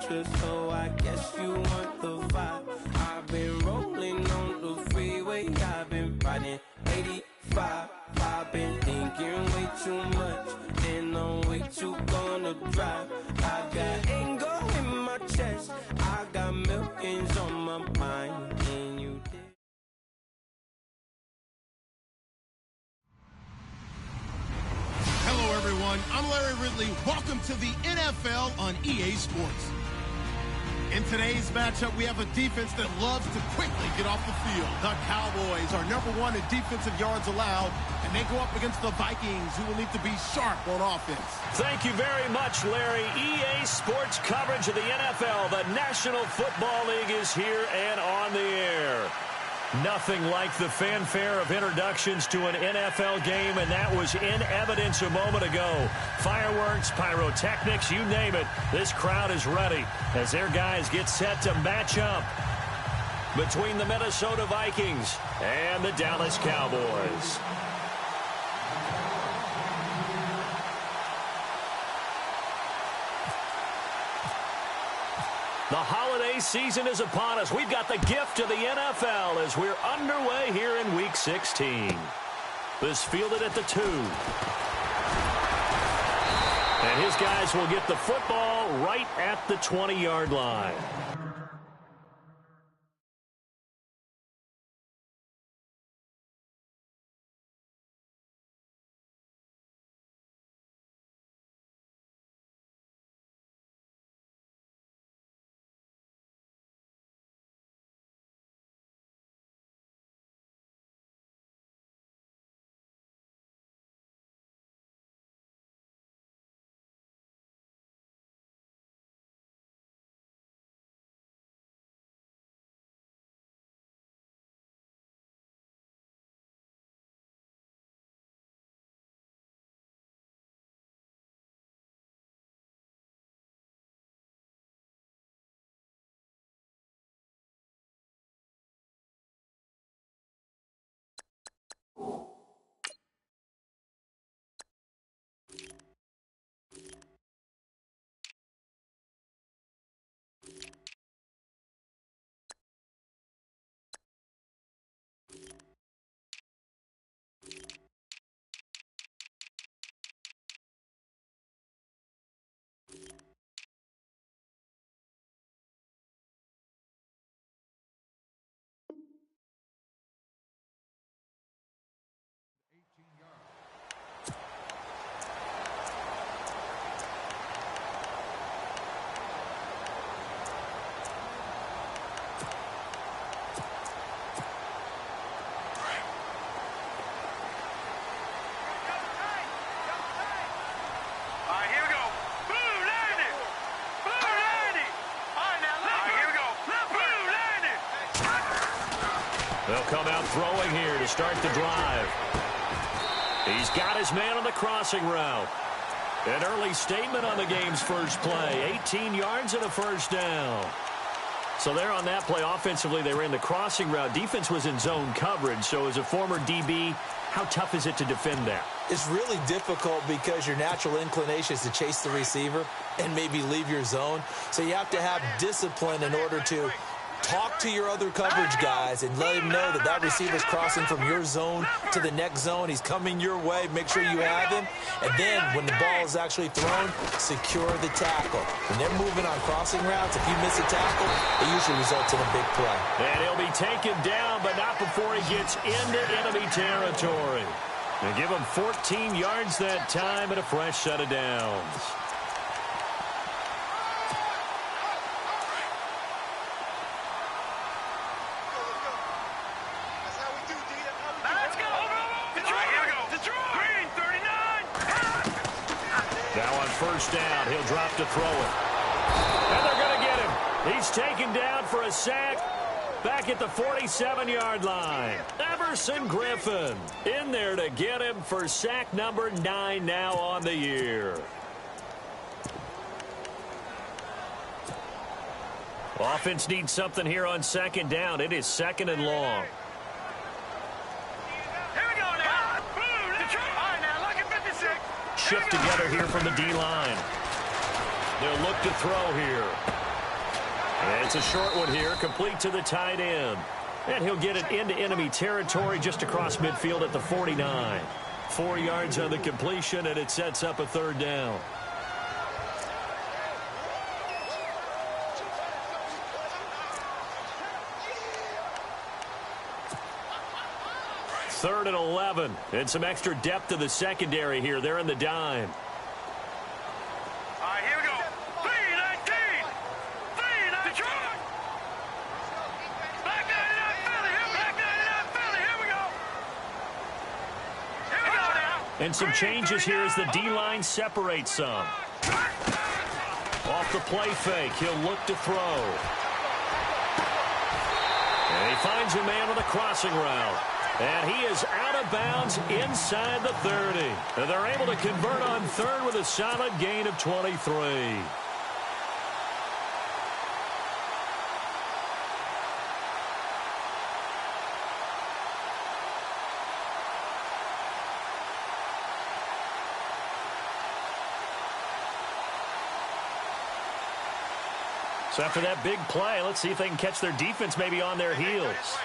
extra, so I guess you want the vibe. I've been rolling on the freeway, I've been riding 85. I've been thinking way too much, and I'm way too gonna drive. I got anger in my chest, I got millions on my mind, and you did. Hello, everyone. I'm Larry Ridley. Welcome to the NFL on EA Sports. In today's matchup, we have a defense that loves to quickly get off the field. The Cowboys are #1 in defensive yards allowed, and they go up against the Vikings, who will need to be sharp on offense. Thank you very much, Larry. EA Sports coverage of the NFL. The National Football League is here and on the air. Nothing like the fanfare of introductions to an NFL game, and that was in evidence a moment ago. Fireworks, pyrotechnics, you name it. This crowd is ready as their guys get set to match up between the Minnesota Vikings and the Dallas Cowboys. The holiday season is upon us. We've got the gift of the NFL as we're underway here in Week 16. This fielded at the 2. And his guys will get the football right at the 20-yard line. They'll come out throwing here to start the drive. He's got his man on the crossing route. An early statement on the game's first play. 18 yards and a first down. So there on that play, offensively, they ran the crossing route. Defense was in zone coverage. So as a former DB, how tough is it to defend that? It's really difficult because your natural inclination is to chase the receiver and maybe leave your zone. So you have to have discipline in order to talk to your other coverage guys and let him know that that receiver's crossing from your zone to the next zone. He's coming your way. Make sure you have him. And then when the ball is actually thrown, secure the tackle. When they're moving on crossing routes, if you miss a tackle, it usually results in a big play. And he'll be taken down, but not before he gets into enemy territory. They give him 14 yards that time and a fresh set of downs. First down, he'll drop to throw it. And they're going to get him. He's taken down for a sack back at the 47-yard line. Everson Griffin in there to get him for sack number 9 now on the year. Offense needs something here on second down. It is second and long. Shift together here from the D-line. They'll look to throw here. And it's a short one here, complete to the tight end. And he'll get it into enemy territory just across midfield at the 49. 4 yards on the completion, and it sets up a third down. Third and 11, and some extra depth to the secondary here. They're in the dime. All right, here we go. 3-19. 3-19. Back 99 Philly. Back 99 Philly. Here we go. Here we go now. And some changes here as the D-line separates some. Off the play fake, he'll look to throw. And he finds a man with a crossing route. And he is out of bounds inside the 30. And they're able to convert on third with a solid gain of 23. So after that big play, let's see if they can catch their defense maybe on their heels.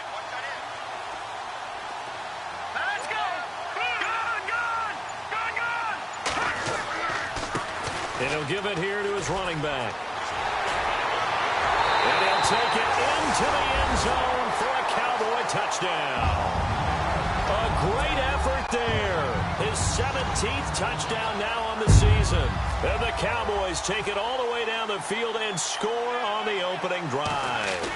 And he'll give it here to his running back. And he'll take it into the end zone for a Cowboy touchdown. A great effort there. His 17th touchdown now on the season. And the Cowboys take it all the way down the field and score on the opening drive.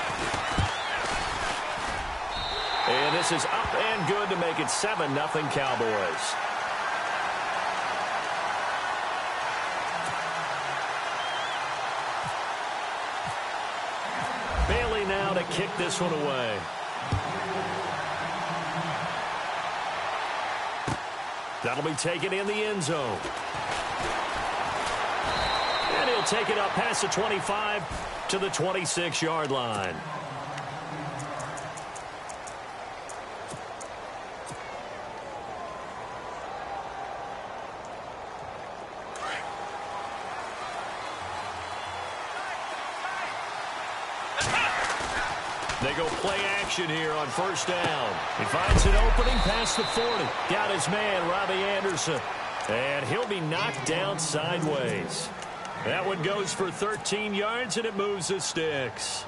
And this is up and good to make it 7-0 Cowboys. Now to kick this one away. That'll be taken in the end zone. And he'll take it up past the 25 to the 26-yard line. They go play action here on first down. He finds an opening past the 40. Got his man, Robbie Anderson. And he'll be knocked down sideways. That one goes for 13 yards, and it moves the sticks.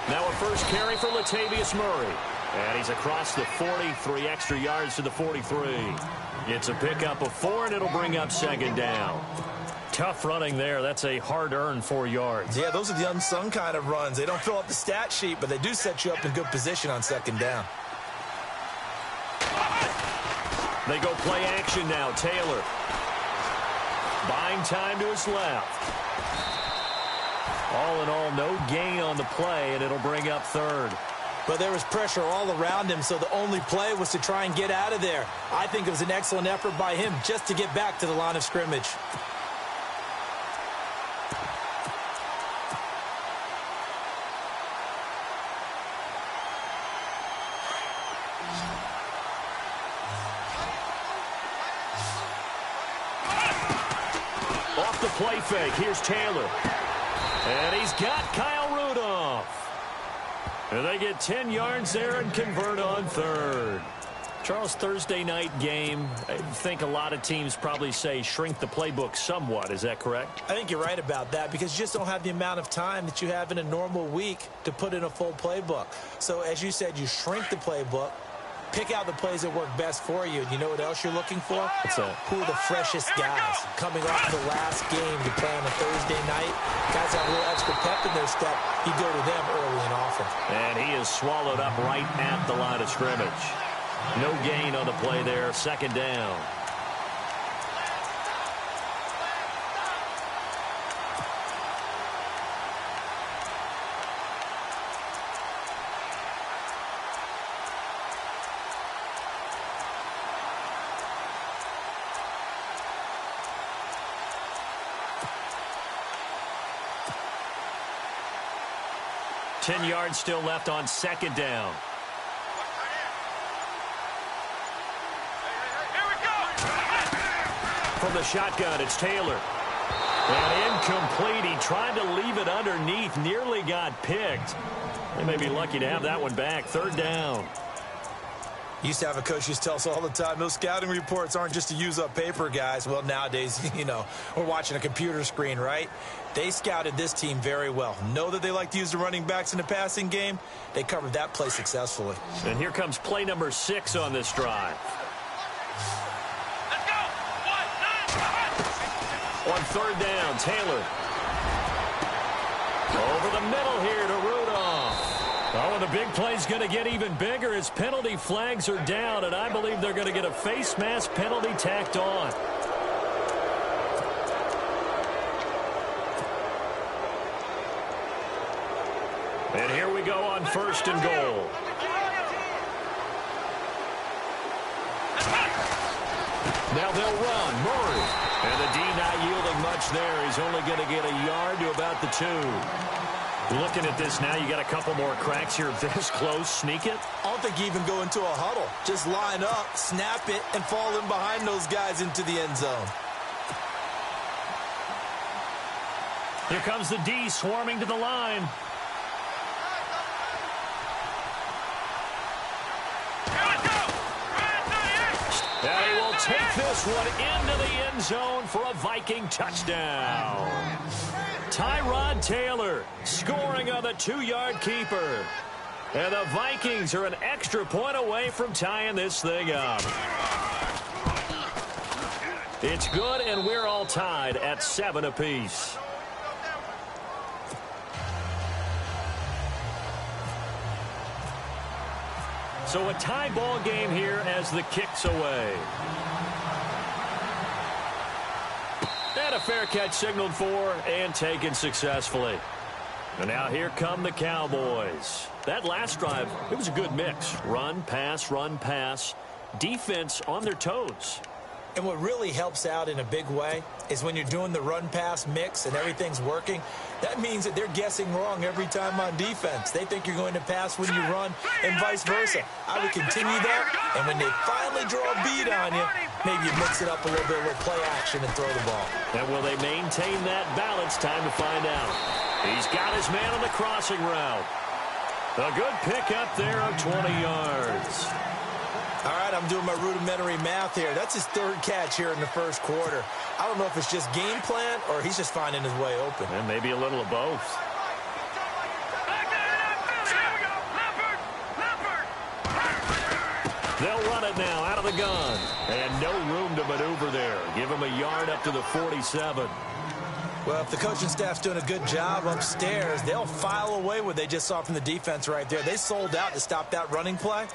Now a first carry for Latavius Murray. And he's across the 43 extra yards to the 43. It's a pickup of 4, and it'll bring up second down. Tough running there. That's a hard-earned 4 yards. Yeah, those are the unsung kind of runs. They don't fill up the stat sheet, but they do set you up in good position on second down. They go play action now. Taylor. Buying time to his left. All in all, no gain on the play, and it'll bring up third. But there was pressure all around him, so the only play was to try and get out of there. I think it was an excellent effort by him just to get back to the line of scrimmage. Off the play fake, here's Taylor. And he's got Kyle Rudolph. And they get 10 yards there and convert on third. Charles, Thursday night game, I think a lot of teams probably say shrink the playbook somewhat. Is that correct? I think you're right about that because you just don't have the amount of time that you have in a normal week to put in a full playbook. So as you said, you shrink the playbook, pick out the plays that work best for you. And you know what else you're looking for? What's that? Who are the freshest guys coming off the last game to play on a Thursday night? Guys have a little extra pep in their step. You go to them early and often. And he is swallowed up right at the line of scrimmage. No gain on the play there. Second down. Ten yards still left on second down. from the shotgun. It's Taylor. And incomplete. He tried to leave it underneath. Nearly got picked. They may be lucky to have that one back. Third down. Used to have a coach used to tell us all the time, those scouting reports aren't just to use up paper, guys. Well, nowadays, we're watching a computer screen, right? They scouted this team very well. Know that they like to use the running backs in the passing game. They covered that play successfully. And here comes play number 6 on this drive. Let's go. 1, 9, On third down, Taylor. Over the middle here to Rudolph. Oh, and the big play's going to get even bigger as penalty flags are down, and I believe they're going to get a face mask penalty tacked on. And here we go on first and goal. Now they'll run. Murray. And the D not yielding much there. He's only going to get a yard to about the 2. Looking at this now, you got a couple more cracks here. This close, sneak it. I don't think you even go into a huddle. Just line up, snap it, and fall in behind those guys into the end zone. Here comes the D swarming to the line. And he will take this one into the end zone for a Viking touchdown. Tyrod Taylor scoring on the 2-yard keeper. And the Vikings are an extra point away from tying this thing up. It's good, and we're all tied at 7 apiece. So a tie ball game here as the kick's away. And a fair catch signaled for and taken successfully. And now here come the Cowboys. That last drive, it was a good mix. Run, pass, defense on their toes. And what really helps out in a big way is when you're doing the run-pass mix and everything's working, that means that they're guessing wrong every time on defense. They think you're going to pass when you run and vice versa. I would continue that, and when they finally draw a beat on you, maybe you mix it up a little bit with play action and throw the ball. And will they maintain that balance? Time to find out. He's got his man on the crossing route. A good pickup there of 20 yards. All right, I'm doing my rudimentary math here. That's his 3rd catch here in the first quarter. I don't know if it's just game plan or he's just finding his way open. And maybe a little of both. They'll run it now out of the gun. And no room to maneuver there. Give him a yard up to the 47. Well, if the coaching staff's doing a good job upstairs, they'll file away what they just saw from the defense right there. They sold out to stop that running play.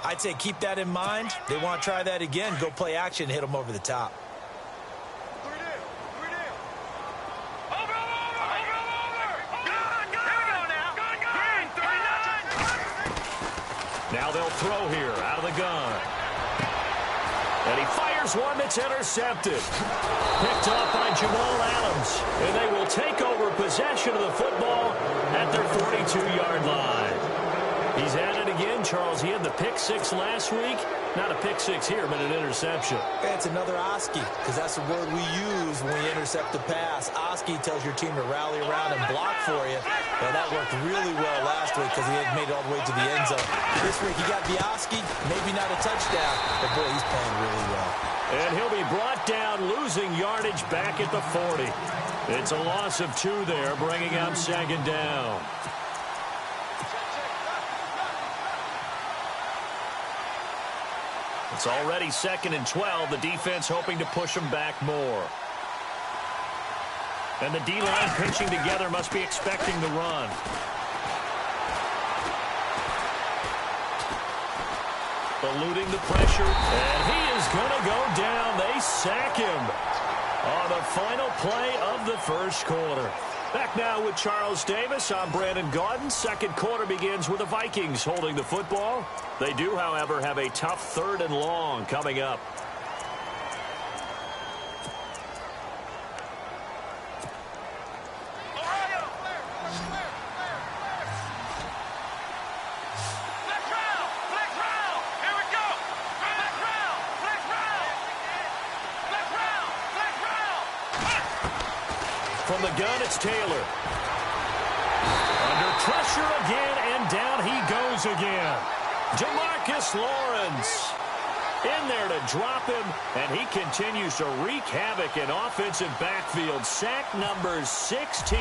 I'd say keep that in mind. They want to try that again. Go play action and hit them over the top. Now they'll throw here out of the gun. And he fires one that's intercepted. Picked off by Jamal Adams. And they will take over possession of the football at their 42-yard line. He's at it again, Charles. He had the pick 6 last week. Not a pick 6 here, but an interception. It's another Oski, because that's the word we use when we intercept the pass. Oski tells your team to rally around and block for you. Well, that worked really well last week because he had made it all the way to the end zone. This week he got the Oski, maybe not a touchdown, but boy, he's playing really well. And he'll be brought down, losing yardage back at the 40. It's a loss of 2 there, bringing up 2nd down. It's already 2nd and 12. The defense hoping to push them back more. And the D-line pinching together must be expecting the run. Eluding the pressure. And he is going to go down. They sack him on the final play of the first quarter. Back now with Charles Davis. I'm Brandon Gaudin. 2nd quarter begins with the Vikings holding the football. They do, however, have a tough 3rd and long coming up. From the gun, it's Taylor. Under pressure again, and down he goes again. Jamarcus Lawrence in there to drop him, and he continues to wreak havoc in offensive backfield. Sack number 16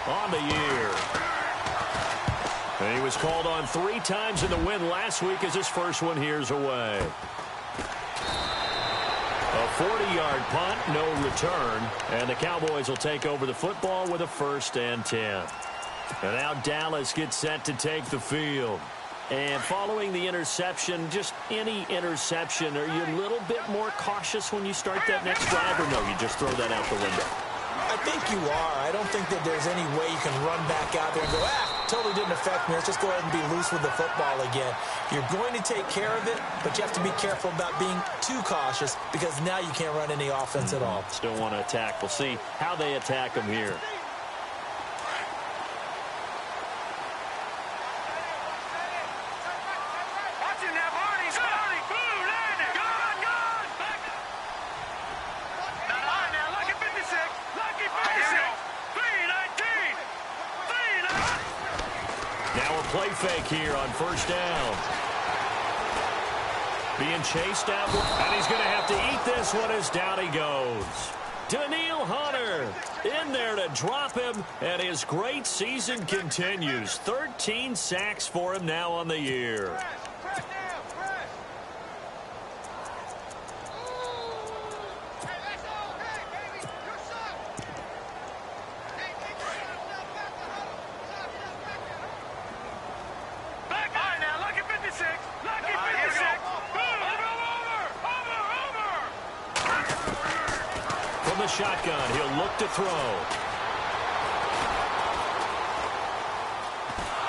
on the year. And he was called on 3 times in the win last week as his first one here's away. A 40-yard punt, no return, and the Cowboys will take over the football with a 1st and 10. And now Dallas gets set to take the field. And following the interception, just any interception, are you a little bit more cautious when you start that next drive, or no, you just throw that out the window? I think you are. I don't think that there's any way you can run back out there and go, totally didn't affect me. Let's just go ahead and be loose with the football again. You're going to take care of it, but you have to be careful about being too cautious because now you can't run any offense at all. Still want to attack. We'll see how they attack them here. Play fake here on 1st down. Being chased out, and he's going to have to eat this one as down he goes. Danielle Hunter in there to drop him, and his great season continues. 13 sacks for him now on the year. Shotgun, he'll look to throw.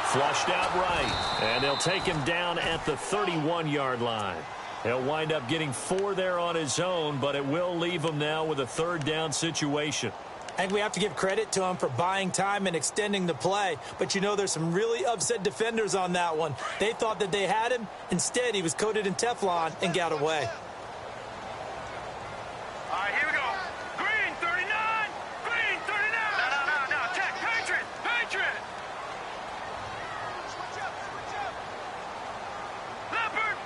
Flushed out right, and they'll take him down at the 31-yard line. He'll wind up getting 4 there on his own, but it will leave him now with a 3rd down situation. I think we have to give credit to him for buying time and extending the play. But, you know, there's some really upset defenders on that one. They thought that they had him. Instead, he was coated in Teflon and got away. All right, here we go. Green, 39. Green, 39. No. Check. Patriot. Leopard.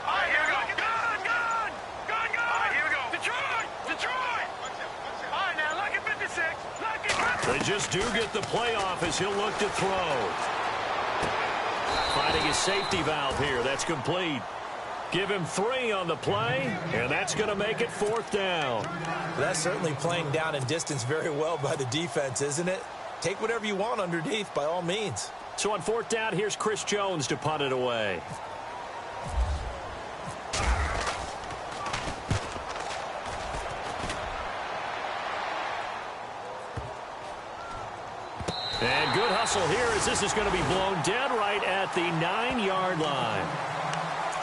All right, here we go. Gun. All right, here we go. Detroit. All right, now, lucky 56. They just do get the playoff as he'll look to throw. Finding his safety valve here. That's complete. Give him 3 on the play, and that's going to make it 4th down. That's certainly playing down and distance very well by the defense, isn't it? Take whatever you want underneath, by all means. So on 4th down, here's Chris Jones to punt it away. And good hustle here as this is going to be blown dead right at the 9-yard line.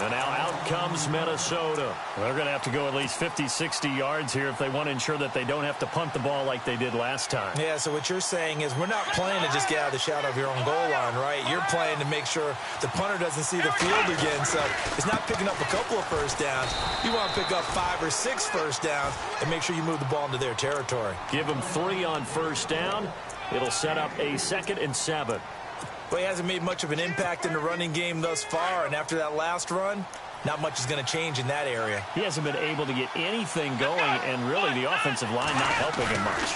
And now out comes Minnesota. They're going to have to go at least 50, 60 yards here if they want to ensure that they don't have to punt the ball like they did last time. Yeah, so what you're saying is we're not playing to just get out of the shadow of your own goal line, right? You're playing to make sure the punter doesn't see the field again. So it's not picking up a couple of first downs. You want to pick up 5 or 6 first downs and make sure you move the ball into their territory. Give them 3 on 1st down. It'll set up a 2nd and 7. Well, he hasn't made much of an impact in the running game thus far, and after that last run, not much is going to change in that area. He hasn't been able to get anything going, and really the offensive line not helping him much.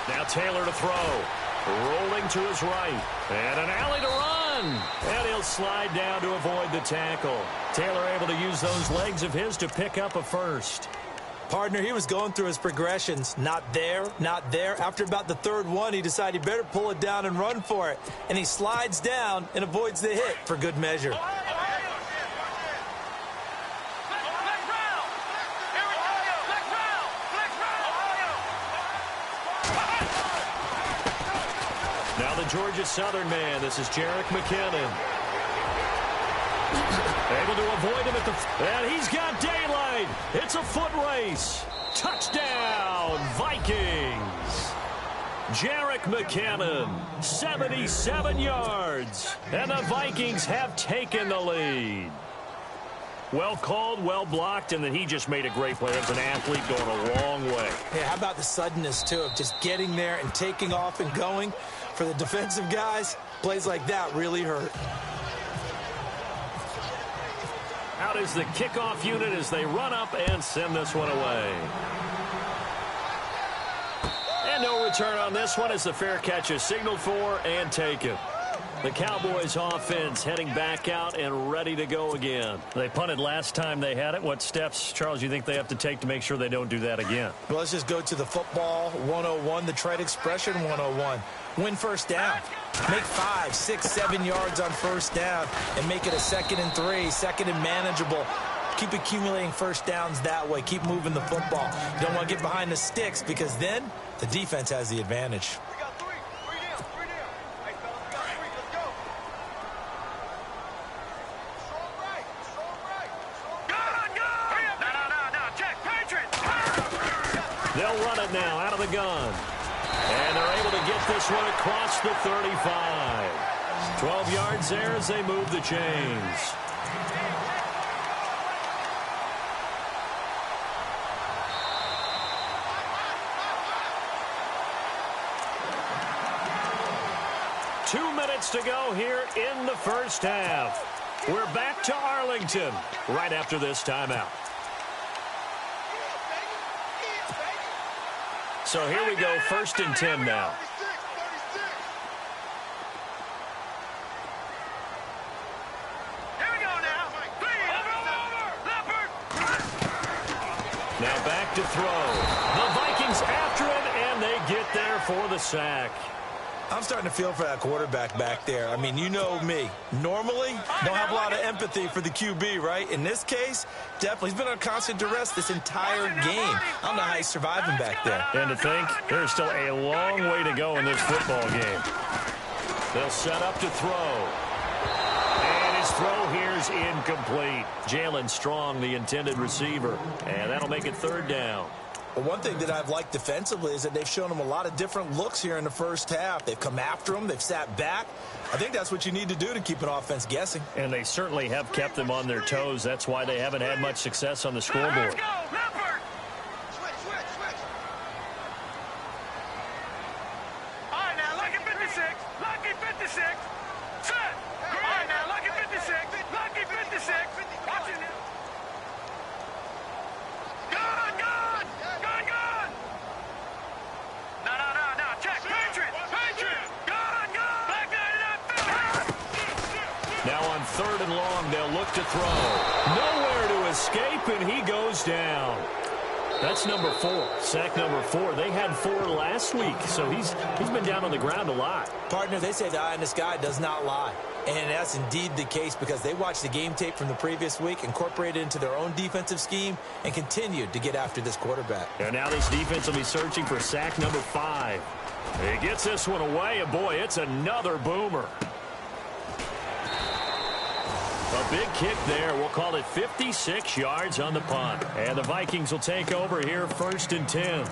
Now Taylor to throw. Rolling to his right. And an alley to run. And he'll slide down to avoid the tackle. Taylor able to use those legs of his to pick up a 1st. Partner, he was going through his progressions. Not there, not there. After about the 3rd one, he decided he better pull it down and run for it. And he slides down and avoids the hit for good measure. Now the Georgia Southern man. This is Jerick McKinnon. Able to avoid him at the... And he's got daylight. It's a foot race. Touchdown, Vikings. Jerick McKinnon, 77 yards. And the Vikings have taken the lead. Well called, well blocked, and then he just made a great play. As an athlete going a long way. Yeah, how about the suddenness, too, of just getting there and taking off and going? For the defensive guys, plays like that really hurt. Out is the kickoff unit as they run up and send this one away. And no return on this one as the fair catch is signaled for and taken. The Cowboys offense heading back out and ready to go again. They punted last time they had it. What steps, Charles, do you think they have to take to make sure they don't do that again? Well, let's just go to the football 101, the trade expression 101. Win first down. Make 5, 6, 7 yards on first down and make it a 2nd and 3, 2nd and manageable. Keep accumulating first downs that way. Keep moving the football. You don't want to get behind the sticks because then the defense has the advantage. They'll run it now out of the gun. And they're able to get this one across the 35. 12 yards there as they move the chains. Two minutes to go here in the first half. We're back to Arlington right after this timeout. So here we go, 1st and 10 now. Here we go now. Now back to throw. The Vikings after him, and they get there for the sack. I'm starting to feel for that quarterback back there. I mean, you know me. Normally, don't have a lot of empathy for the QB, right? In this case, definitely. He's been on constant duress this entire game. I don't know how he's surviving back there. And to think, there's still a long way to go in this football game. They'll set up to throw. And his throw here is incomplete. Jalen Strong, the intended receiver. And that'll make it 3rd down. Well, one thing that I've liked defensively is that they've shown him a lot of different looks here in the first half. They've come after him. They've sat back. I think that's what you need to do to keep an offense guessing. And they certainly have kept them on their toes. That's why they haven't had much success on the scoreboard. Let's go, Leopard! All right, now, lucky 56. Lucky 56. Set. All right, now, lucky 56. Lucky 56. Watch it now. Gun, gun! Gun, gun! No. Check. Patriot! Gun, gun! Black 99 Philly! Now on 3rd and long, they'll look to throw. Nowhere to escape, and he goes down. That's number 4. Sack number 4. They had 4 last week, so he's been down on the ground a lot. Partner, they say the eye in the sky does not lie. And that's indeed the case because they watched the game tape from the previous week, incorporated it into their own defensive scheme, and continued to get after this quarterback. And now this defense will be searching for sack number 5. He gets this one away, and boy, it's another boomer. A big kick there. We'll call it 56 yards on the punt. And the Vikings will take over here 1st and 10.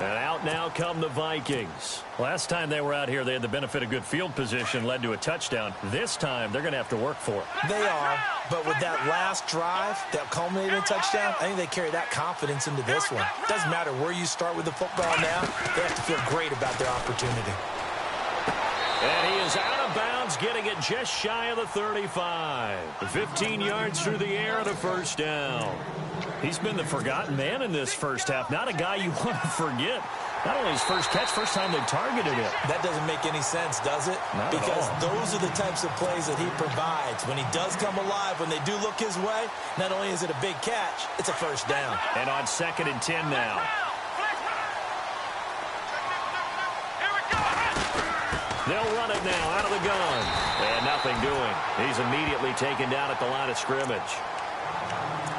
And out now come the Vikings. Last time they were out here, they had the benefit of good field position, led to a touchdown. This time, they're going to have to work for it. They are, but with that last drive that culminated in a touchdown, I think they carry that confidence into this one. Doesn't matter where you start with the football now, they have to feel great about their opportunity. And he is out of bounds, getting it just shy of the 35. 15 yards through the air and a 1st down. He's been the forgotten man in this first half. Not a guy you want to forget. Not only his first catch, first time they targeted him. That doesn't make any sense, does it? Not because at all. those are the types of plays that he provides. When he does come alive, when they do look his way, not only is it a big catch, it's a 1st down. And on 2nd and 10 now. They'll run it now out of the gun. And nothing doing. He's immediately taken down at the line of scrimmage.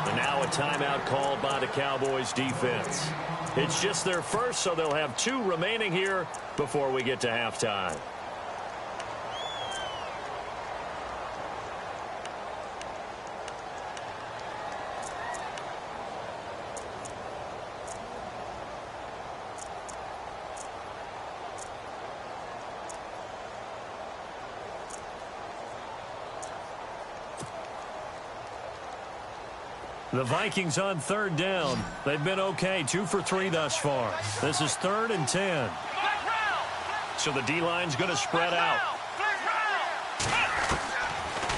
And now a timeout called by the Cowboys defense. It's just their first, so they'll have 2 remaining here before we get to halftime. The Vikings on third down. They've been okay, 2 for 3 thus far. This is 3rd and 10. So the D-line's going to spread out.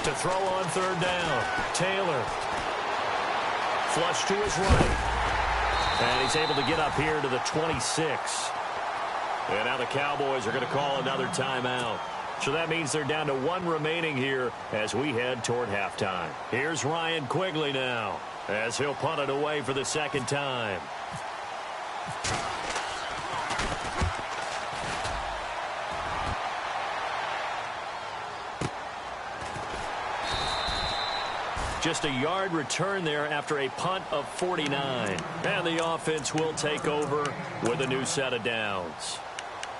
To throw on third down, Taylor. Flush to his right. And he's able to get up here to the 26. And now the Cowboys are going to call another timeout. So that means they're down to 1 remaining here as we head toward halftime. Here's Ryan Quigley now as he'll punt it away for the second time. Just a yard return there after a punt of 49. And the offense will take over with a new set of downs.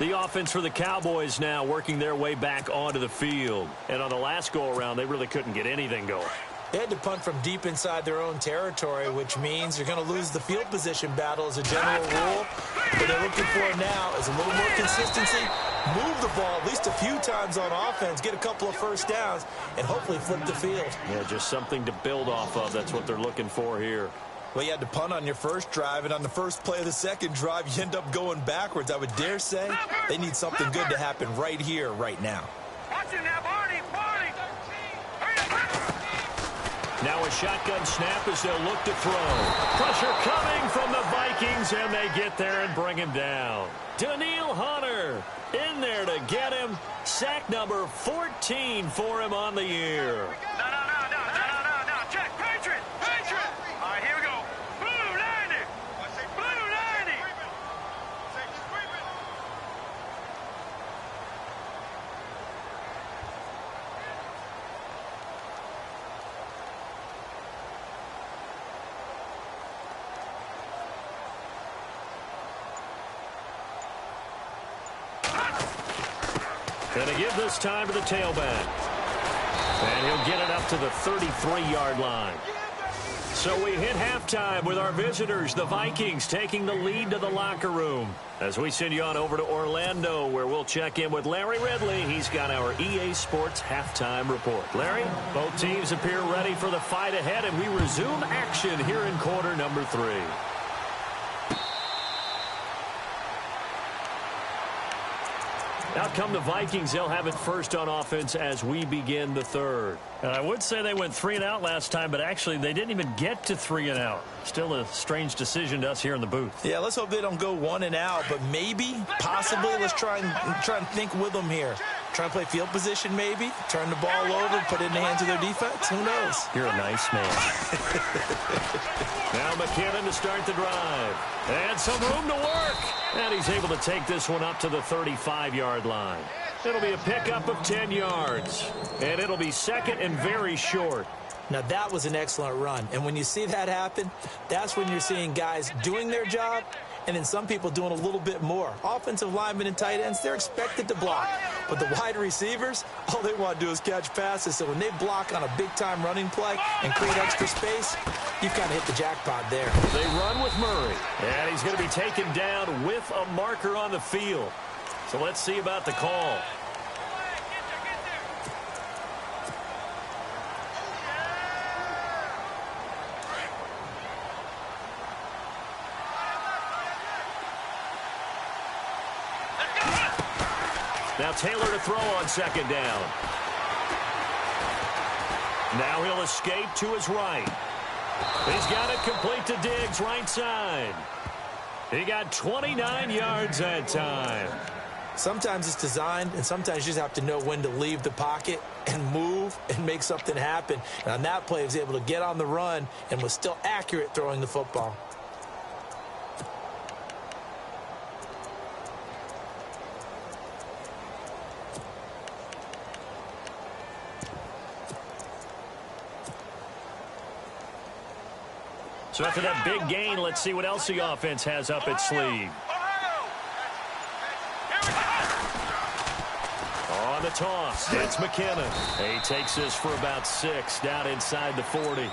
The offense for the Cowboys now working their way back onto the field. And on the last go-around, they really couldn't get anything going. They had to punt from deep inside their own territory, which means you're going to lose the field position battle as a general rule. What they're looking for now is a little more consistency, move the ball at least a few times on offense, get a couple of first downs, and hopefully flip the field. Yeah, just something to build off of. That's what they're looking for here. Well, you had to punt on your first drive, and on the first play of the second drive, you end up going backwards. I would dare say they need something good to happen right here, right now. Watch it now, Barney, Barney. Now a shotgun snap as they'll look to throw. Pressure coming from the Vikings, and they get there and bring him down. Daniil Hunter in there to get him. Sack number 14 for him on the year. No. Check, Patriot. All right, here we go. Blue 90. Blue 90. Going to give this time to the tailback. And he'll get it up to the 33-yard line. So we hit halftime with our visitors, the Vikings, taking the lead to the locker room. As we send you on over to Orlando, where we'll check in with Larry Ridley. He's got our EA Sports halftime report. Larry, both teams appear ready for the fight ahead, and we resume action here in quarter number 3. Out come the Vikings. They'll have it first on offense as we begin the third. And I would say they went 3 and out last time, but actually they didn't even get to 3 and out. Still a strange decision to us here in the booth. Yeah, let's hope they don't go 1 and out, but maybe, possibly, let's try and think with them here. Try and play field position maybe, turn the ball over, put it in the hands of their defense. Who knows? You're a nice man. Now McKinnon to start the drive. And some room to work. And he's able to take this one up to the 35-yard line. It'll be a pickup of 10 yards. And it'll be second and very short. Now, that was an excellent run. And when you see that happen, that's when you're seeing guys doing their job and then some people doing a little bit more. Offensive linemen and tight ends, they're expected to block. But the wide receivers, all they want to do is catch passes. So when they block on a big-time running play and create extra space, you've kind of hit the jackpot there. They run with Murray. And he's going to be taken down with a marker on the field. So let's see about the call. Now Taylor to throw on second down. Now he'll escape to his right. He's got it complete to Diggs, right side. He got 29 yards that time. Sometimes it's designed, and sometimes you just have to know when to leave the pocket and move and make something happen. And on that play, he was able to get on the run and was still accurate throwing the football. So after that big gain, let's see what else the offense has up its sleeve. On the toss, it's McKinnon. He takes this for about 6 down inside the 40.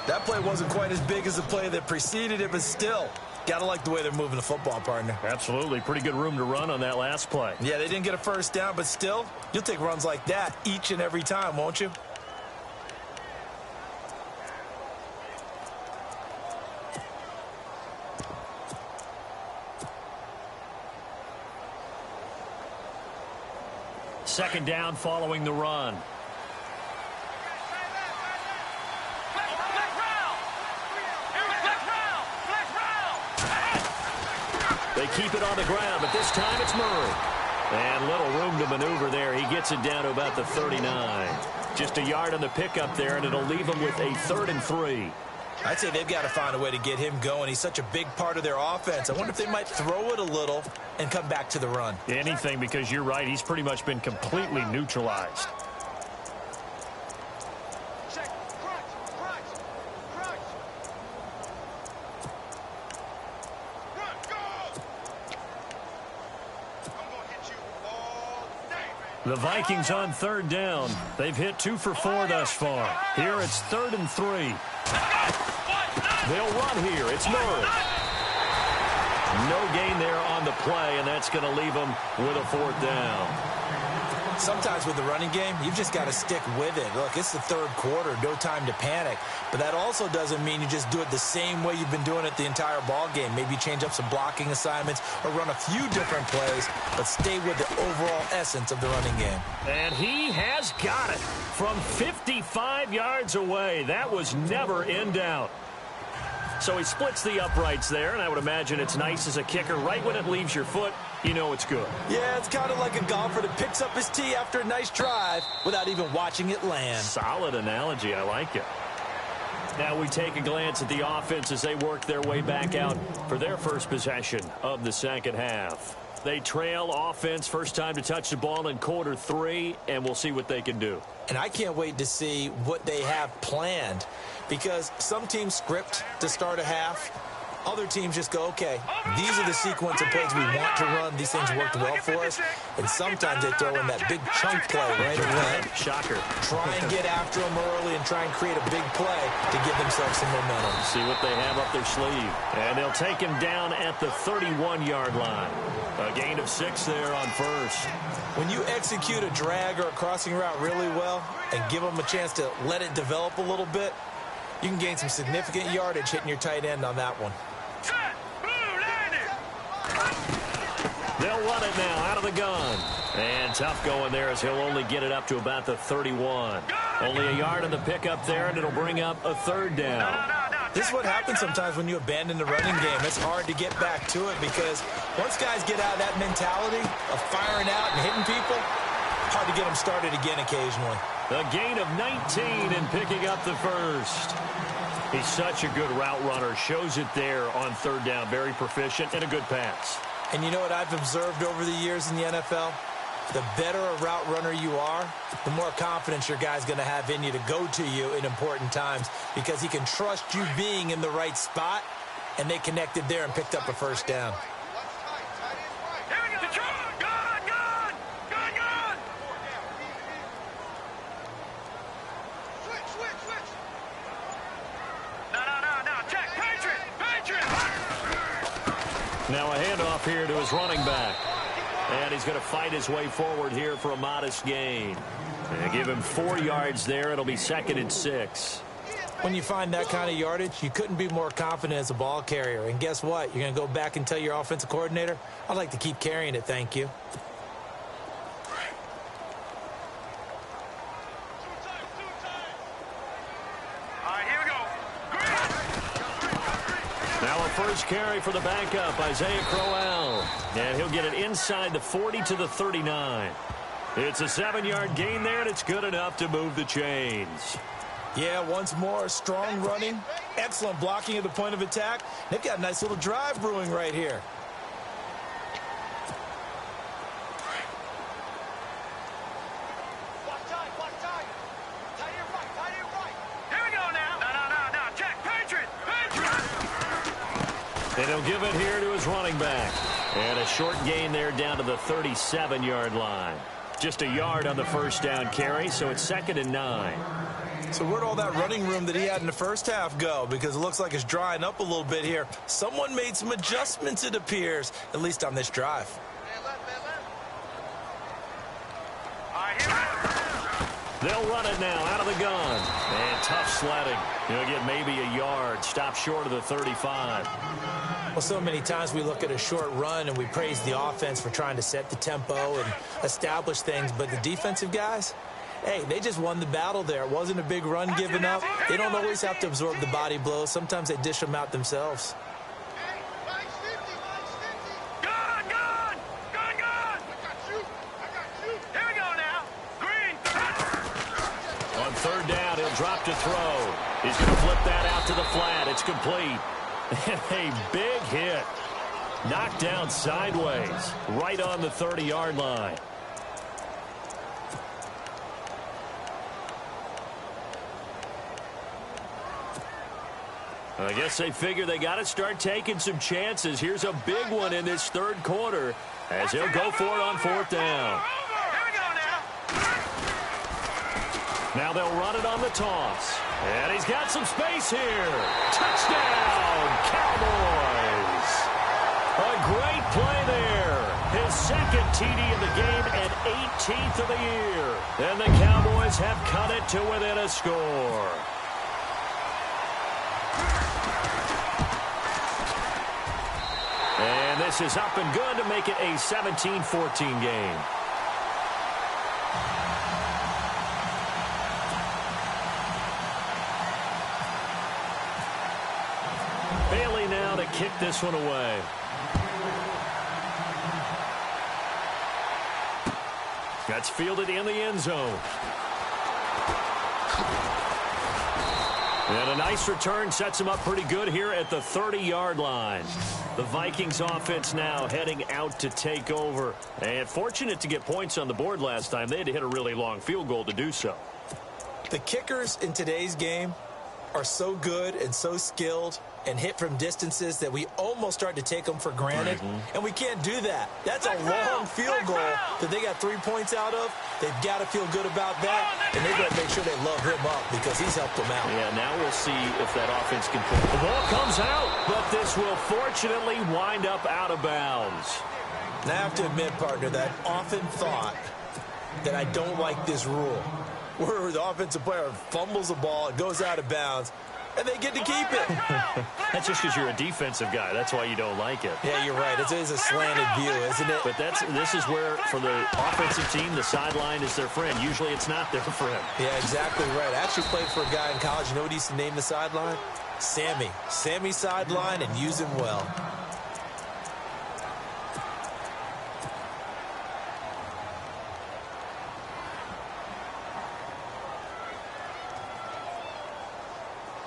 That play wasn't quite as big as the play that preceded it, but still, got to like the way they're moving the football, partner. Absolutely. Pretty good room to run on that last play. Yeah, they didn't get a first down, but still, you'll take runs like that each and every time, won't you? second down following the run. They keep it on the ground, but this time it's Murray. And little room to maneuver there. He gets it down to about the 39. Just a yard on the pickup there, and it'll leave him with a 3rd and 3. I'd say they've got to find a way to get him going. He's such a big part of their offense. I wonder if they might throw it a little and come back to the run. Anything, because you're right. He's pretty much been completely neutralized. The Vikings on 3rd down. They've hit 2 for 4 thus far. Here it's 3rd and 3. They'll run here. It's Murray. No gain there on the play, and that's going to leave them with a 4th down. Sometimes with the running game, you've just got to stick with it. Look, it's the 3rd quarter, no time to panic. But that also doesn't mean you just do it the same way you've been doing it the entire ball game. Maybe change up some blocking assignments or run a few different plays, but stay with the overall essence of the running game. And he has got it from 55 yards away. That was never in doubt. So he splits the uprights there, and I would imagine it's nice as a kicker. Right when it leaves your foot, you know it's good. Yeah, it's kind of like a golfer that picks up his tee after a nice drive without even watching it land. Solid analogy. I like it. Now we take a glance at the offense as they work their way back out for their first possession of the second half. They trail offense, first time to touch the ball in quarter 3, and we'll see what they can do. And I can't wait to see what they have planned, because some teams script to start a half. Other teams just go, okay, these are the sequence of plays we want to run. These things worked well for us. And sometimes they throw in that big chunk play right away. Shocker. Try and get after them early and try and create a big play to give themselves some momentum. See what they have up their sleeve. And they'll take him down at the 31-yard line. A gain of 6 there on first. When you execute a drag or a crossing route really well and give them a chance to let it develop a little bit, you can gain some significant yardage hitting your tight end on that one. They'll run it now out of the gun. And tough going there as he'll only get it up to about the 31. Only a yard on the pickup there, and it'll bring up a 3rd down. This is what happens sometimes when you abandon the running game. It's hard to get back to it because once guys get out of that mentality of firing out and hitting people, hard to get them started again occasionally. A gain of 19 and picking up the first. He's such a good route runner. Shows it there on 3rd down. Very proficient and a good pass. And you know what I've observed over the years in the NFL? The better a route runner you are, the more confidence your guy's going to have in you to go to you in important times because he can trust you being in the right spot, and they connected there and picked up a first down. Now a handoff here to his running back. And he's going to fight his way forward here for a modest gain. And give him 4 yards there. It'll be 2nd and 6. When you find that kind of yardage, you couldn't be more confident as a ball carrier. And guess what? You're going to go back and tell your offensive coordinator, I'd like to keep carrying it, thank you. Now a first carry for the backup, Isaiah Crowell. And he'll get it inside the 40 to the 39. It's a 7-yard gain there, and it's good enough to move the chains. Yeah, once more, strong running, excellent blocking at the point of attack. They've got a nice little drive brewing right here. And he'll give it here to his running back. And a short gain there down to the 37-yard line. Just a yard on the first down carry, so it's 2nd and 9. So where'd all that running room that he had in the first half go? Because it looks like it's drying up a little bit here. Someone made some adjustments, it appears, at least on this drive. They'll run it now out of the gun. And tough sledding. He'll get maybe a yard. Stop short of the 35. Well, so many times we look at a short run and we praise the offense for trying to set the tempo and establish things. But the defensive guys, hey, they just won the battle there. It wasn't a big run given up. They don't always have to absorb the body blows. Sometimes they dish them out themselves. Third down, he'll drop to throw. He's going to flip that out to the flat. It's complete. And a big hit. Knocked down sideways, right on the 30-yard line. I guess they figure they got to start taking some chances. Here's a big one in this third quarter as he'll go for it on fourth down. Now they'll run it on the toss. And he's got some space here. Touchdown, Cowboys. A great play there. His second TD of the game and 18th of the year. And the Cowboys have cut it to within a score. And this is up and good to make it a 17-14 game. Bailey now to kick this one away. That's fielded in the end zone. And a nice return sets him up pretty good here at the 30-yard line. The Vikings offense now heading out to take over. And fortunate to get points on the board last time. They had to hit a really long field goal to do so. The kickers in today's game are so good and so skilled and hit from distances that we almost start to take them for granted. And we can't do that. That's a long field goal that they got 3 points out of. They've got to feel good about that, and they've got to make sure they love him up because he's helped them out. Yeah, now we'll see if that offense can pull. The ball comes out, but this will fortunately wind up out of bounds. And I have to admit, partner, that I've often thought that I don't like this rule, where the offensive player fumbles the ball, it goes out of bounds, and they get to keep it. That's just because you're a defensive guy. That's why you don't like it. Yeah, you're right. It is a slanted view, isn't it? But this is where, for the offensive team, the sideline is their friend. Usually it's not their friend. Yeah, exactly right. I actually played for a guy in college. You know what he used to name the sideline? Sammy. Sammy sideline, and use him well.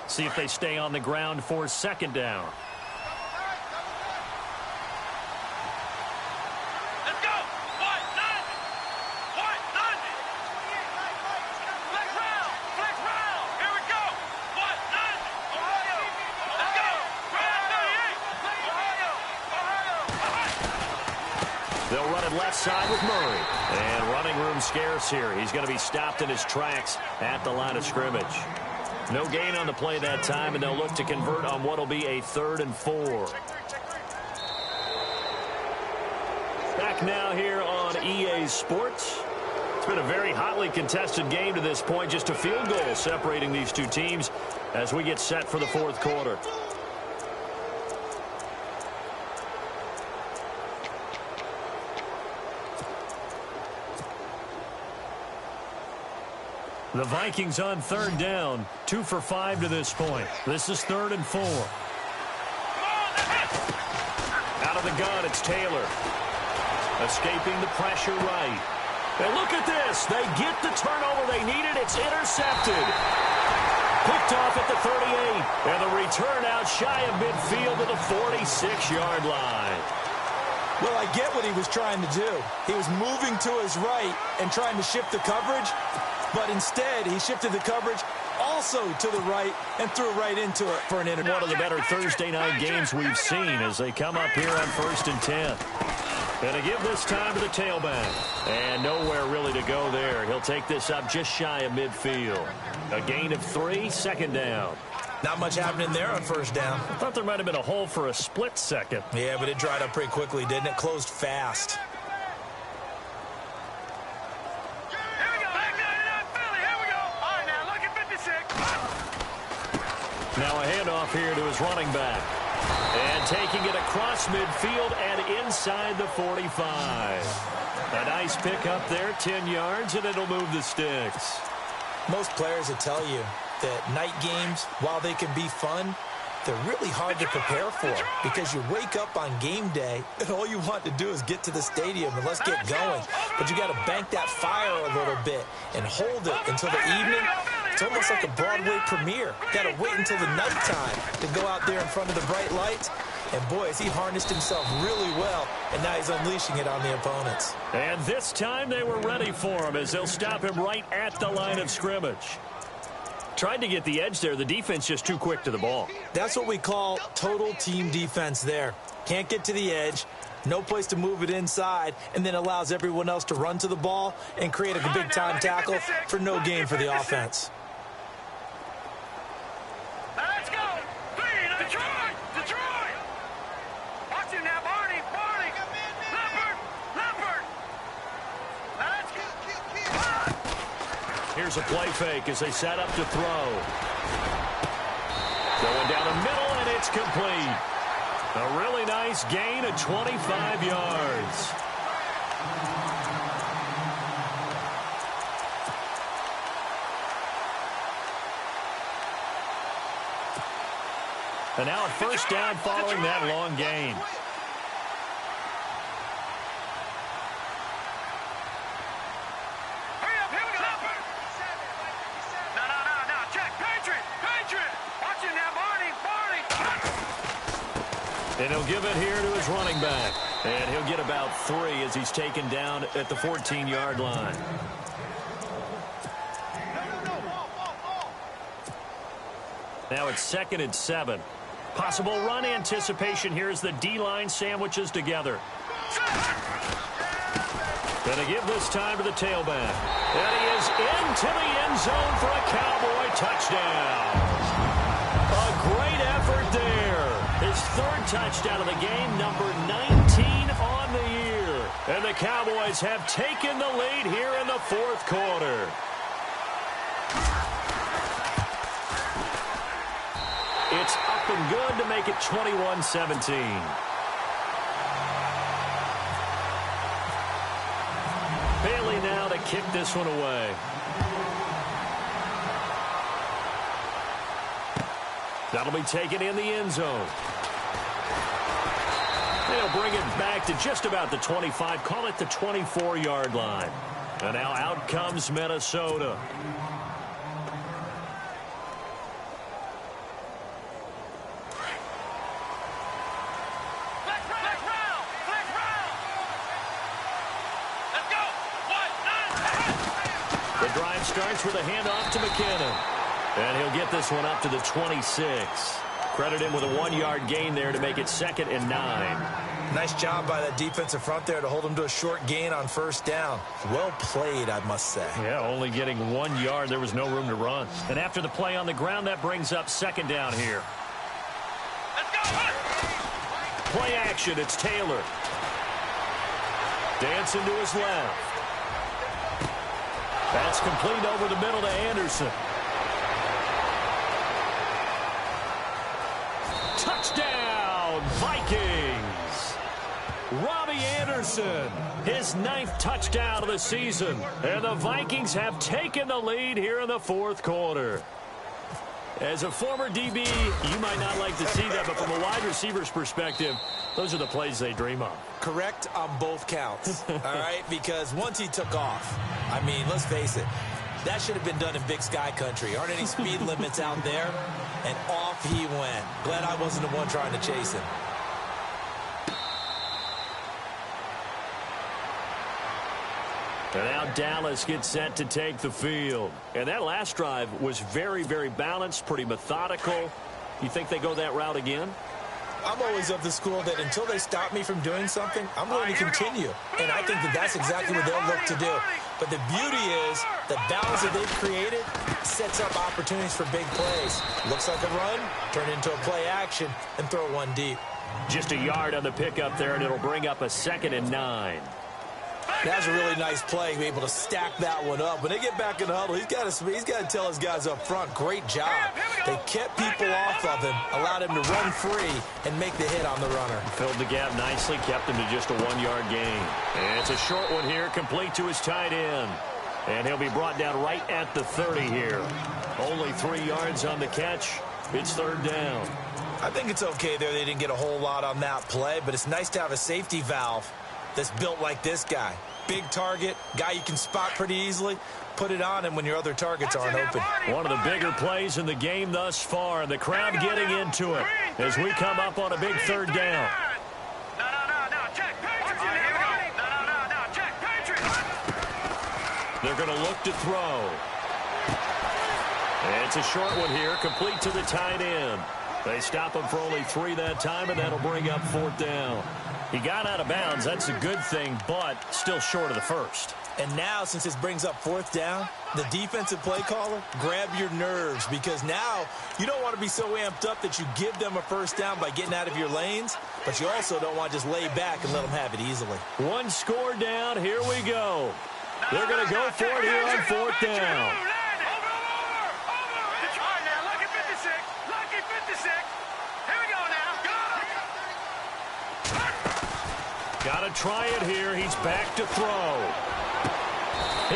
See if they stay on the ground for second down. Let's go. What? None. What? None. Flex round. Flex round. Here we go. What? None. Ohio. Let's go. Round 38. Ohio. They'll run it left side with Murray. And running room scarce here. He's going to be stopped in his tracks at the line of scrimmage. No gain on the play that time, and they'll look to convert on what will be a 3rd and 4. Back now here on EA Sports. It's been a very hotly contested game to this point. Just a field goal separating these two teams as we get set for the fourth quarter. The Vikings on third down, 2 for 5 to this point. This is 3rd and 4. Out of the gun, it's Taylor. Escaping the pressure right. And look at this. They get the turnover they needed. It's intercepted. Picked off at the 38. And the return out shy of midfield to the 46-yard line. Well, I get what he was trying to do. He was moving to his right and trying to shift the coverage. But instead, he shifted the coverage also to the right and threw right into it for an interception. One of the better Thursday night games we've seen as they come up here on 1st and 10. And to give this time to the tailback. And nowhere really to go there. He'll take this up just shy of midfield. A gain of 3, second down. Not much happening there on first down. I thought there might have been a hole for a split second. Yeah, but it dried up pretty quickly, didn't it? Closed fast. Here we go. Back 99 Philly. Here Now a handoff here to his running back. And taking it across midfield and inside the 45. A nice pick up there, 10 yards, and it'll move the sticks. Most players will tell you that night games, while they can be fun, they're really hard to prepare for because you wake up on game day and all you want to do is get to the stadium and let's get going. But you got to bank that fire a little bit and hold it until the evening. It's almost like a Broadway premiere. Got to wait until the nighttime to go out there in front of the bright lights. And boy, has he harnessed himself really well, and now he's unleashing it on the opponents. And this time they were ready for him as they'll stop him right at the line of scrimmage. Tried to get the edge there. The defense just too quick to the ball. That's what we call total team defense there. Can't get to the edge, no place to move it inside, and then allows everyone else to run to the ball and create a big-time tackle for no gain for the offense. Let's go. Detroit. Watch him now, Barney. Leopard. Let's go. Here's a play fake as they set up to throw. Going down the middle, and it's complete. A really nice gain of 25 yards. And now a first down following that long gain. Hurry up, here we go. No, check. Patriot. Watch him now, Barney. And he'll give it here to his running back. And he'll get about 3 as he's taken down at the 14-yard line. Now it's 2nd and 7. Possible run anticipation here as the D-line sandwiches together. Gonna give this time to the tailback. And he is into the end zone for a Cowboy touchdown. A great effort there. His 3rd touchdown of the game, number 19 on the year. And the Cowboys have taken the lead here in the 4th quarter. It's up and good to make it 21-17. Bailey now to kick this one away. That'll be taken in the end zone. They'll bring it back to just about the 25, call it the 24-yard line. And now out comes Minnesota. The drive starts with a handoff to McKinnon. And he'll get this one up to the 26. Credit him with a 1-yard gain there to make it 2nd and 9. Nice job by that defensive front there to hold him to a short gain on first down. Well played, I must say. Yeah, only getting 1 yard. There was no room to run. And after the play on the ground, that brings up 2nd down here. Let's go. Play action. It's Taylor. Dancing to his left. That's complete over the middle to Anderson. Touchdown, Vikings! Robbie Anderson, his 9th touchdown of the season. And the Vikings have taken the lead here in the 4th quarter. As a former DB, you might not like to see that, but from a wide receiver's perspective, those are the plays they dream of. Correct on both counts, all right? Because once he took off, I mean, let's face it, that should have been done in Big Sky Country. Aren't any speed limits out there? And off he went. Glad I wasn't the one trying to chase him. And now Dallas gets set to take the field. And that last drive was very, very balanced, pretty methodical. You think they go that route again? I'm always of the school that until they stop me from doing something, I'm going to continue. And I think that that's exactly what they'll look to do. But the beauty is the balance that they've created sets up opportunities for big plays. Looks like a run, turn into a play action, and throw one deep. Just a yard on the pickup there, and it'll bring up a 2nd and 9. That was a really nice play, to be able to stack that one up. When they get back in the huddle, he's got to tell his guys up front, great job. They kept people off of him, allowed him to run free and make the hit on the runner. Filled the gap nicely, kept him to just a 1-yard gain. And it's a short one here, complete to his tight end. And he'll be brought down right at the 30 here. Only 3 yards on the catch. It's 3rd down. I think it's okay there. They didn't get a whole lot on that play, but it's nice to have a safety valve that's built like this guy. Big target, guy you can spot pretty easily. Put it on him when your other targets aren't open. One of the bigger plays in the game thus far, and the crowd getting into it as we come up on a big 3rd down. They're going to look to throw. It's a short one here, complete to the tight end. They stop him for only 3 that time, and that'll bring up 4th down. He got out of bounds. That's a good thing, but still short of the first. And now, since this brings up 4th down, the defensive play caller, grab your nerves, because now you don't want to be so amped up that you give them a 1st down by getting out of your lanes, but you also don't want to just lay back and let them have it easily. 1 score down. Here we go. They're going to go for it here on 4th down. Got to try it here. He's back to throw.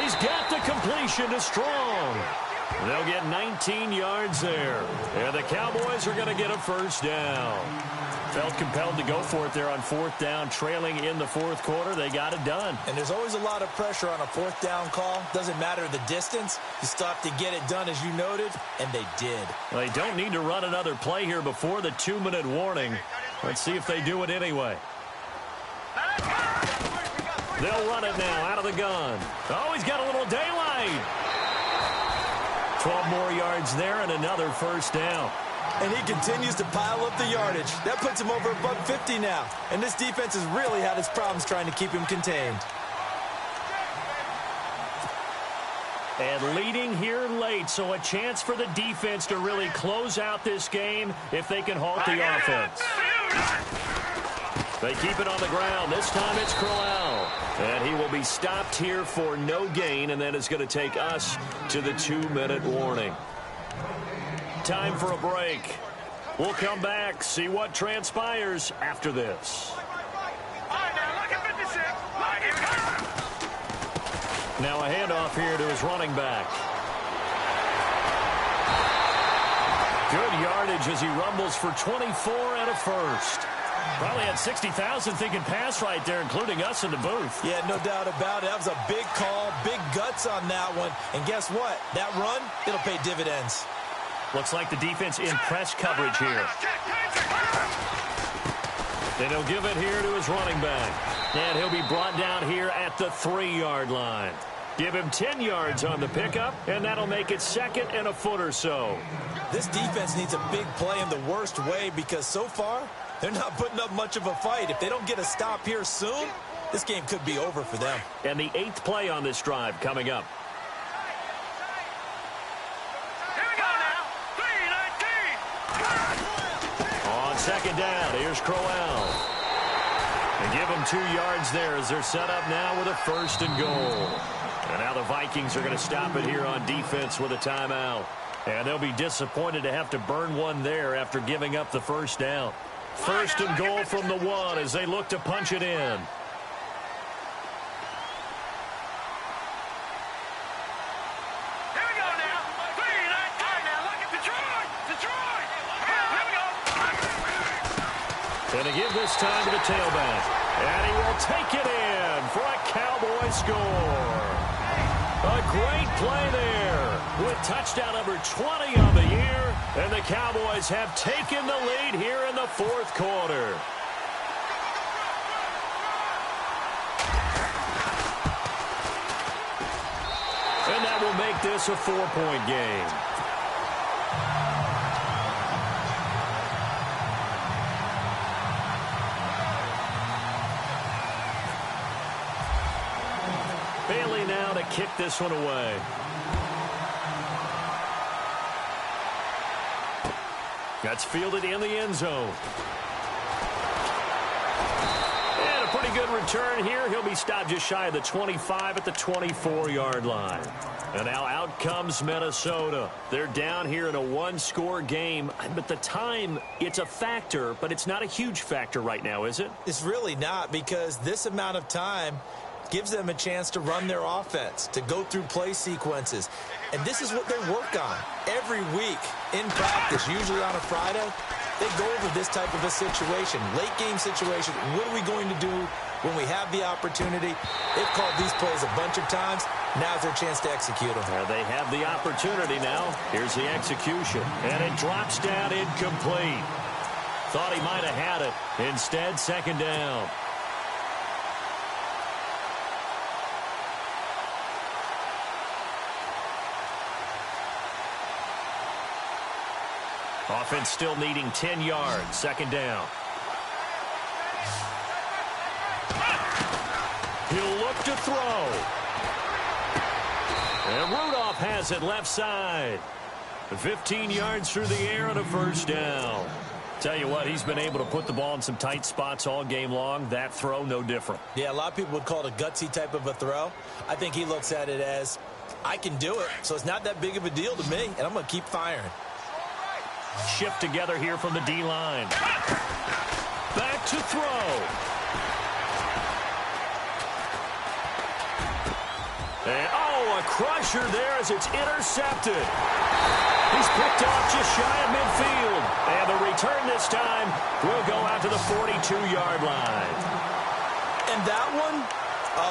He's got the completion to Strong. They'll get 19 yards there. And the Cowboys are going to get a 1st down. Felt compelled to go for it there on 4th down, trailing in the 4th quarter. They got it done. And there's always a lot of pressure on a 4th down call. Doesn't matter the distance. You still have to get it done, as you noted, and they did. Well, they don't need to run another play here before the 2-minute warning. Let's see if they do it anyway. They'll run it now out of the gun. Oh, he's got a little daylight. 12 more yards there and another 1st down. And he continues to pile up the yardage. That puts him over $150 now. And this defense has really had its problems trying to keep him contained. And leading here late, so a chance for the defense to really close out this game if they can halt the offense. They keep it on the ground. This time it's Crowell. And he will be stopped here for no gain, and then it's going to take us to the 2-minute warning. Time for a break. We'll come back, see what transpires after this. Now a handoff here to his running back. Good yardage as he rumbles for 24 and a 1st. Probably had 60,000 thinking pass right there, including us in the booth. Yeah, no doubt about it. That was a big call, big guts on that one. And guess what? That run, it'll pay dividends. Looks like the defense in press coverage here. Then he'll give it here to his running back. And he'll be brought down here at the 3-yard line. Give him 10 yards on the pickup, and that'll make it 2nd and a foot or so. This defense needs a big play in the worst way because so far, they're not putting up much of a fight. If they don't get a stop here soon, this game could be over for them. And the 8th play on this drive coming up. Here we go now. 3-19. On 2nd down, here's Crowell. And give them 2 yards there as they're set up now with a 1st and goal. And now the Vikings are going to stop it here on defense with a timeout. And they'll be disappointed to have to burn one there after giving up the 1st down. 1st and goal from the 1 as they look to punch it in. Here we go now. 3-19. Now look at Detroit. Here we go. And to give this time to the tailback. And he will take it in for a Cowboy score. A great play there with touchdown number 20 on the year. And the Cowboys have taken the lead here in the 4th quarter. And that will make this a 4-point game. Bailey now to kick this one away. That's fielded in the end zone. And a pretty good return here. He'll be stopped just shy of the 25 at the 24-yard line. And now out comes Minnesota. They're down here in a one-score game. But the time, it's a factor, but it's not a huge factor right now, is it? It's really not, because this amount of time gives them a chance to run their offense, to go through play sequences. And this is what they work on every week in practice, usually on a Friday. They go over this type of a situation, late-game situation. What are we going to do when we have the opportunity? They've called these plays a bunch of times. Now's their chance to execute them. They have the opportunity now. Here's the execution. And it drops down incomplete. Thought he might have had it. Instead, second down. Offense still needing 10 yards. Second down. He'll look to throw. And Rudolph has it left side. 15 yards through the air and a first down. Tell you what, he's been able to put the ball in some tight spots all game long. That throw, no different. Yeah, a lot of people would call it a gutsy type of a throw. I think he looks at it as, I can do it, so it's not that big of a deal to me, and I'm going to keep firing. Shift together here from the D-line. Back to throw. And, a crusher there as it's intercepted. He's picked off just shy of midfield. And the return this time will go out to the 42-yard line. And that one,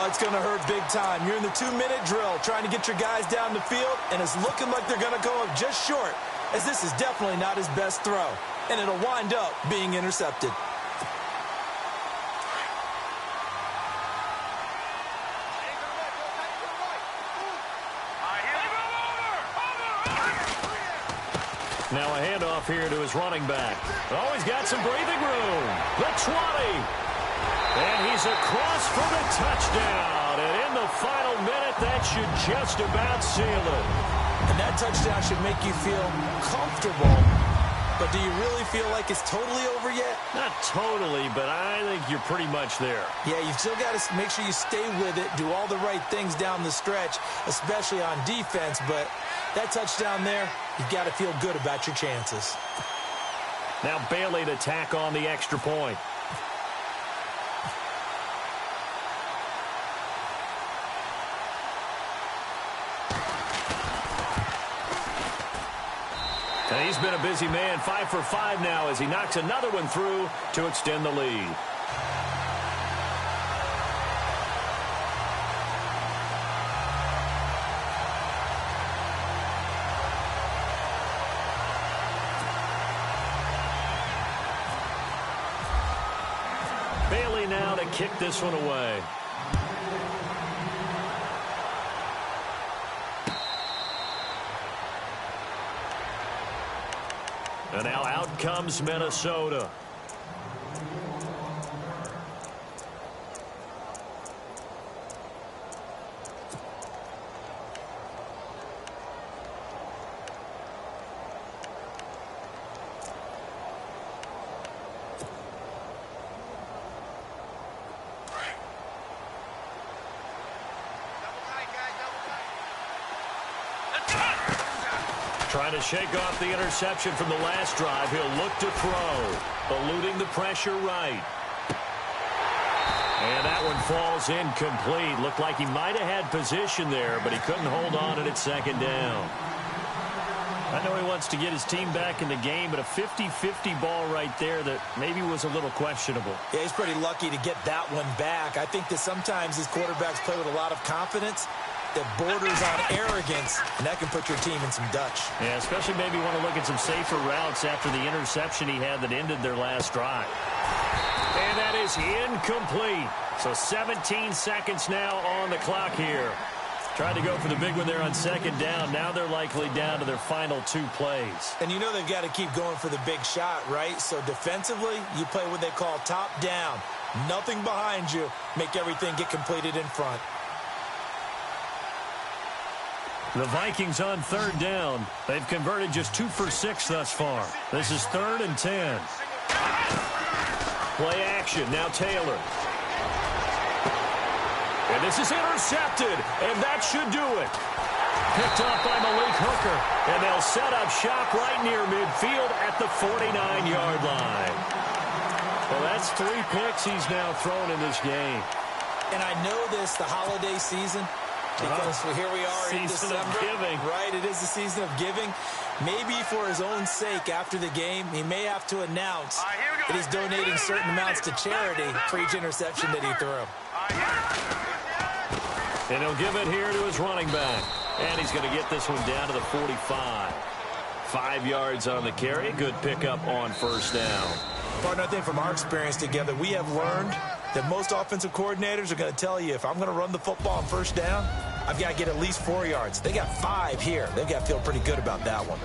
it's going to hurt big time. You're in the 2-minute drill trying to get your guys down the field, and it's looking like they're going to go up just short, as this is definitely not his best throw, and it'll wind up being intercepted. Now a handoff here to his running back. Oh, he's got some breathing room. The 20. And he's across for the touchdown. And in the final minute, that should just about seal it. And that touchdown should make you feel comfortable. But do you really feel like it's totally over yet? Not totally, but I think you're pretty much there. Yeah, you've still got to make sure you stay with it, do all the right things down the stretch, especially on defense. But that touchdown there, you've got to feel good about your chances. Now Bailey to tack on the extra point. And he's been a busy man, 5 for 5 now as he knocks another one through to extend the lead. Bailey now to kick this one away. And now out comes Minnesota. Trying to shake off the interception from the last drive. He'll look to throw. Eluding the pressure right. And that one falls incomplete. Looked like he might have had position there, but he couldn't hold on at second down. I know he wants to get his team back in the game, but a 50-50 ball right there that maybe was a little questionable. Yeah, he's pretty lucky to get that one back. I think that sometimes his quarterbacks play with a lot of confidence that borders on arrogance, and that can put your team in some Dutch. Yeah, especially maybe want to look at some safer routes after the interception he had that ended their last drive. And that is incomplete. So 17 seconds now on the clock here. Tried to go for the big one there on second down. Now they're likely down to their final 2 plays. And you know they've got to keep going for the big shot, right? So defensively, you play what they call top down. Nothing behind you. Make everything get completed in front. The Vikings on third down. They've converted just 2 for 6 thus far. This is 3rd and 10. Play action. Now Taylor. And this is intercepted, and that should do it. Picked up by Malik Hooker, and they'll set up shop right near midfield at the 49-yard line. Well, that's 3 picks he's now thrown in this game. And I know this, the holiday season, because here we are in December. Season of giving. Right, it is the season of giving. Maybe for his own sake after the game, he may have to announce that he's donating certain amounts to charity for each interception that he threw. And he'll give it here to his running back. And he's going to get this one down to the 45. 5 yards on the carry. Good pickup on first down. Partner, I think from our experience together, we have learned that most offensive coordinators are going to tell you, if I'm going to run the football on first down, I've got to get at least 4 yards. They got 5 here. They've got to feel pretty good about that one.